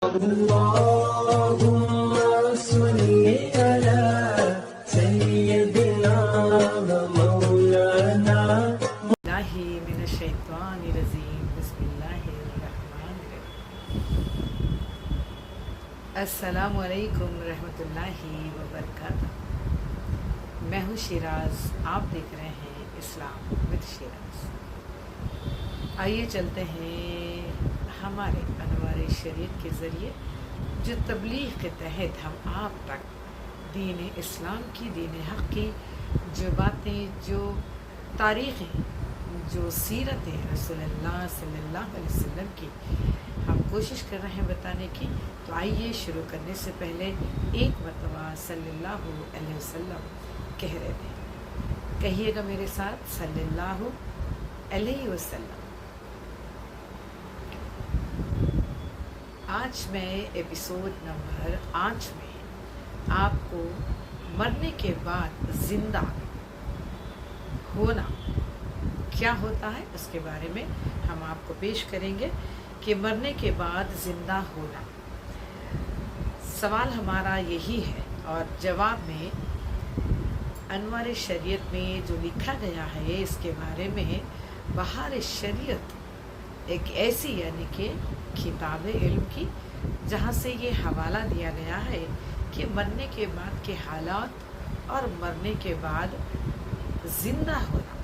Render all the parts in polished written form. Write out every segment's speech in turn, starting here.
اللهم صل على سيدنا ومولانا من الشیطان الرجیم بسم اللہ الرحمن الرحیم۔ السلام علیکم رحمۃ اللہ وبرکاتہ۔ میں ہوں شیراز، آپ دیکھ رہے ہیں اسلام وتھ شیراز۔ آئیے چلتے ہیں ہمارے انوار شریعت کے ذریعے، جو تبلیغ کے تحت ہم آپ تک دین اسلام کی، دین حق کی جو باتیں، جو تاریخیں، جو سیرت رسول اللہ صلی اللہ علیہ وسلم کی ہم کوشش کر رہے ہیں بتانے کی۔ تو آئیے شروع کرنے سے پہلے ایک مرتبہ صلی اللہ علیہ وسلم کہہ رہے تھے، کہیے گا میرے ساتھ، صلی اللہ علیہ وسلم۔ آج میں ایپیسوڈ نمبر 8 میں آپ کو مرنے کے بعد زندہ ہونا کیا ہوتا ہے اس کے بارے میں ہم آپ کو پیش کریں گے کہ مرنے کے بعد زندہ ہونا۔ سوال ہمارا یہی ہے، اور جواب میں انوار شریعت میں جو لکھا گیا ہے اس کے بارے میں بہار شریعت ایک ایسی یعنی کہ کتاب علم کی، جہاں سے یہ حوالہ دیا گیا ہے کہ مرنے کے بعد کے حالات اور مرنے کے بعد زندہ ہونا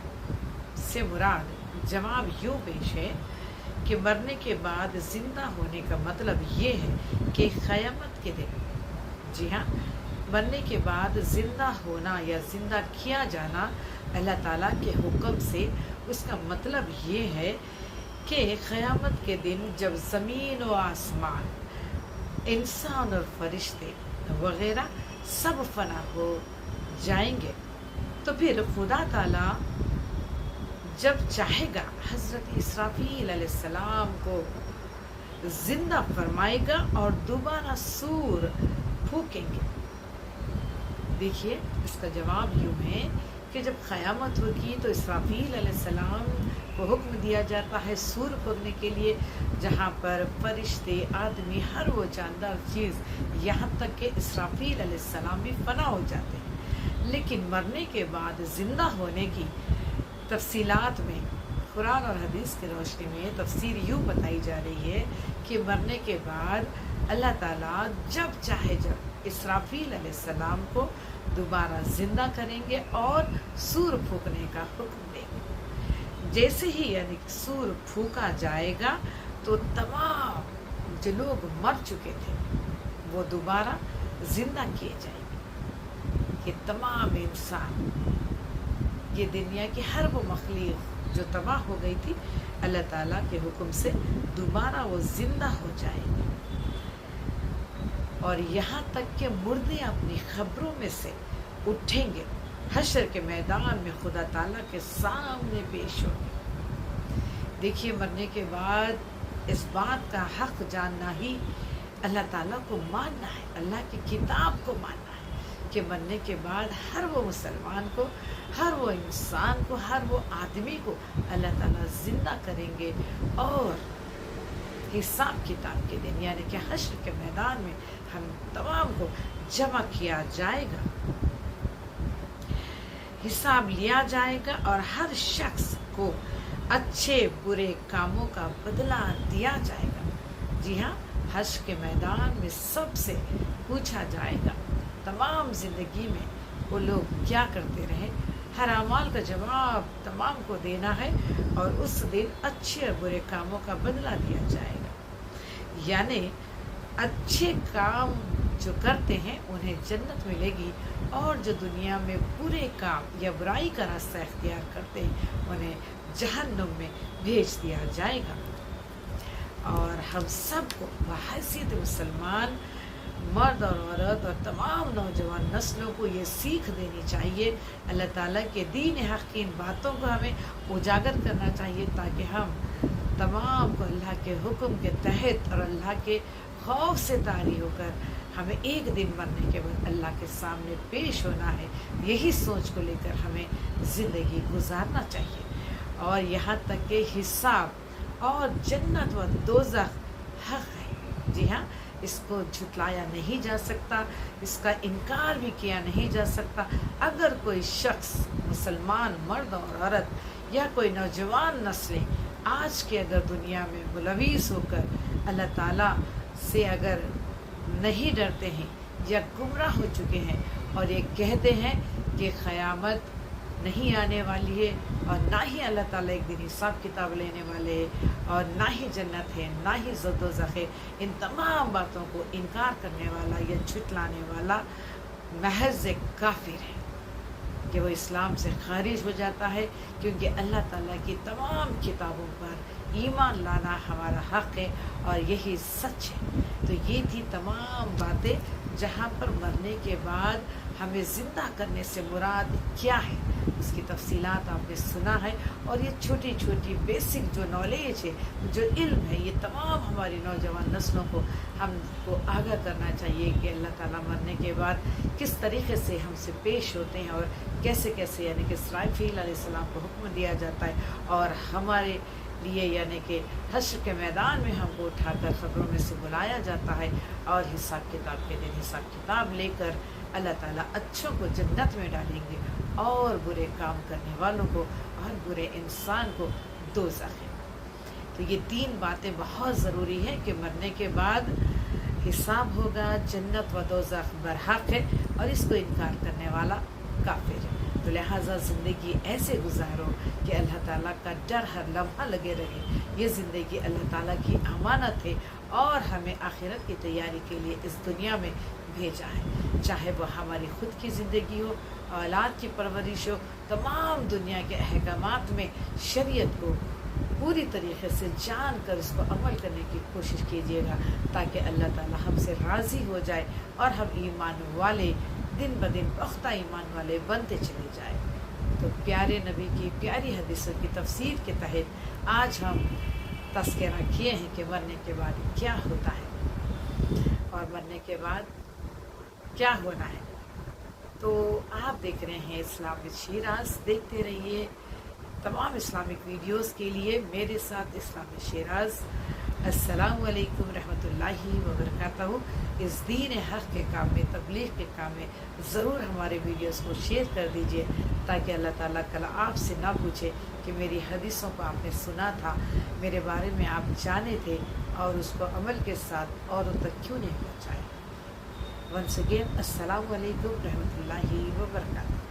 سے مراد جواب یوں پیش ہے کہ مرنے کے بعد زندہ ہونے کا مطلب یہ ہے کہ قیامت کے دن، جی ہاں، مرنے کے بعد زندہ ہونا یا زندہ کیا جانا اللہ تعالیٰ کے حکم سے، اس کا مطلب یہ ہے کہ قیامت کے دن جب زمین و آسمان، انسان اور فرشتے وغیرہ سب فنا ہو جائیں گے، تو پھر خدا تعالیٰ جب چاہے گا حضرت اسرافیل علیہ السلام کو زندہ فرمائے گا اور دوبارہ سور پھونکیں گے۔ دیکھیے اس کا جواب یوں ہے کہ جب قیامت ہوگی تو اسرافیل علیہ السلام کو حکم دیا جاتا ہے سور پھونکنے کے لیے، جہاں پر فرشتے، آدمی، ہر وہ جاندار چیز، یہاں تک کہ اسرافیل علیہ السلام بھی فنا ہو جاتے ہیں۔ لیکن مرنے کے بعد زندہ ہونے کی تفصیلات میں قرآن اور حدیث کی روشنی میں تفسیر یوں بتائی جا رہی ہے کہ مرنے کے بعد اللہ تعالیٰ جب چاہے جب اسرافیل علیہ السلام کو دوبارہ زندہ کریں گے اور سور پھونکنے کا حکم دیں گے۔ جیسے ہی یعنی سور پھونکا جائے گا تو تمام جو لوگ مر چکے تھے وہ دوبارہ زندہ کیے جائیں گے۔ یہ تمام انسان، یہ دنیا کی ہر وہ مخلوق جو تباہ ہو گئی تھی، اللہ تعالیٰ کے حکم سے دوبارہ وہ زندہ ہو جائیں گے، اور یہاں تک کہ مردے اپنی قبروں میں سے اٹھیں گے، حشر کے میدان میں خدا تعالیٰ کے سامنے پیش ہوں گے۔ دیکھیے مرنے کے بعد اس بات کا حق جاننا ہی اللہ تعالیٰ کو ماننا ہے، اللہ کی کتاب کو ماننا ہے کہ مرنے کے بعد ہر وہ مسلمان کو، ہر وہ انسان کو، ہر وہ آدمی کو اللہ تعالیٰ زندہ کریں گے، اور حساب کتاب کے دن یعنی کہ حشر کے میدان میں ہم تمام کو جمع کیا جائے گا، حساب لیا جائے گا، اور ہر شخص کو اچھے برے کاموں کا بدلہ دیا جائے گا۔ جی ہاں، حشر کے میدان میں سب سے پوچھا جائے گا تمام زندگی میں وہ لوگ کیا کرتے رہے، ہر اعمال کا جواب تمام کو دینا ہے، اور اس دن اچھے اور برے کاموں کا بدلہ دیا جائے گا۔ یعنی اچھے کام جو کرتے ہیں انہیں جنت ملے گی، اور جو دنیا میں برے کام یا برائی کا راستہ اختیار کرتے ہیں انہیں جہنم میں بھیج دیا جائے گا۔ اور ہم سب کو بحیثیت مسلمان مرد اور عورت اور تمام نوجوان نسلوں کو یہ سیکھ دینی چاہیے، اللہ تعالیٰ کے دین حق کی ان باتوں کو ہمیں اجاگر کرنا چاہیے، تاکہ ہم تمام کو اللہ کے حکم کے تحت اور اللہ کے خوف سے طاری ہو کر ہمیں ایک دن مرنے کے بعد اللہ کے سامنے پیش ہونا ہے، یہی سوچ کو لے کر ہمیں زندگی گزارنا چاہیے۔ اور یہاں تک کہ حساب اور جنت و دوزخ حق ہے، جی ہاں، اس کو جھٹلایا نہیں جا سکتا، اس کا انکار بھی کیا نہیں جا سکتا۔ اگر کوئی شخص مسلمان مرد اور عورت یا کوئی نوجوان نسلیں آج کے اگر دنیا میں ملوث ہو کر اللہ تعالیٰ سے اگر نہیں ڈرتے ہیں یا گمراہ ہو چکے ہیں اور یہ کہتے ہیں کہ قیامت نہیں آنے والی ہے اور نہ ہی اللہ تعالیٰ ایک دن حساب کتاب لینے والے ہیں اور نہ ہی جنت ہے نہ ہی زد و زخ ہے، ان تمام باتوں کو انکار کرنے والا یا جھٹلانے والا محض ایک کافر ہے کہ وہ اسلام سے خارج ہو جاتا ہے، کیونکہ اللہ تعالیٰ کی تمام کتابوں پر ایمان لانا ہمارا حق ہے اور یہی سچ ہے۔ تو یہ تھی تمام باتیں جہاں پر مرنے کے بعد ہمیں زندہ کرنے سے مراد کیا ہے، اس کی تفصیلات آپ نے سنا ہے، اور یہ چھوٹی چھوٹی بیسک جو نالج ہے، جو علم ہے، یہ تمام ہماری نوجوان نسلوں کو ہم کو آگاہ کرنا چاہیے کہ اللہ تعالیٰ مرنے کے بعد کس طریقے سے ہم سے پیش ہوتے ہیں اور کیسے کیسے، یعنی کہ اسرافیل علیہ السلام کو حکم دیا جاتا ہے اور ہمارے لیے یعنی کہ حشر کے میدان میں ہم کو اٹھا کر قبروں میں سے بلایا جاتا ہے، اور حساب کتاب کے دن حساب کتاب لے کر اللہ تعالیٰ اچھوں کو جنت میں ڈالیں گے اور برے کام کرنے والوں کو اور برے انسان کو دوزخ ہے۔ تو یہ تین باتیں بہت ضروری ہیں کہ مرنے کے بعد حساب ہوگا، جنت و دوزخ برحق ہے اور اس کو انکار کرنے والا کافر ہے۔ تو لہٰذا زندگی ایسے گزارو کہ اللہ تعالیٰ کا ڈر ہر لمحہ لگے رہے۔ یہ زندگی اللہ تعالیٰ کی امانت ہے اور ہمیں آخرت کی تیاری کے لیے اس دنیا میں بھیجا ہے، چاہے وہ ہماری خود کی زندگی ہو، اولاد کی پرورش ہو، تمام دنیا کے احکامات میں شریعت کو پوری طریقے سے جان کر اس کو عمل کرنے کی کوشش کیجیے گا، تاکہ اللہ تعالیٰ ہم سے راضی ہو جائے اور ہم ایمان والے دن بدن پختہ ایمان والے بنتے چلے جائیں۔ تو پیارے نبی کی پیاری حدیثوں کی تفسیر کے تحت آج ہم تذکرہ کیے ہیں کہ مرنے کے بعد کیا ہوتا ہے اور مرنے کے بعد کیا ہونا ہے۔ تو آپ دیکھ رہے ہیں اسلام وتھ شیراز، دیکھتے رہیے تمام اسلامک ویڈیوز کے لیے میرے ساتھ اسلام وتھ شیراز۔ السلام علیکم رحمۃ اللہ وبرکاتہ۔ اس دین حق کے کام میں، تبلیغ کے کام میں ضرور ہمارے ویڈیوز کو شیئر کر دیجئے، تاکہ اللہ تعالیٰ کل آپ سے نہ پوچھے کہ میری حدیثوں کو آپ نے سنا تھا، میرے بارے میں آپ جانے تھے اور اس کو عمل کے ساتھ اوروں تک کیوں نہیں پہنچائے۔ ونس اگین السلام علیکم رحمۃ اللہ وبرکاتہ۔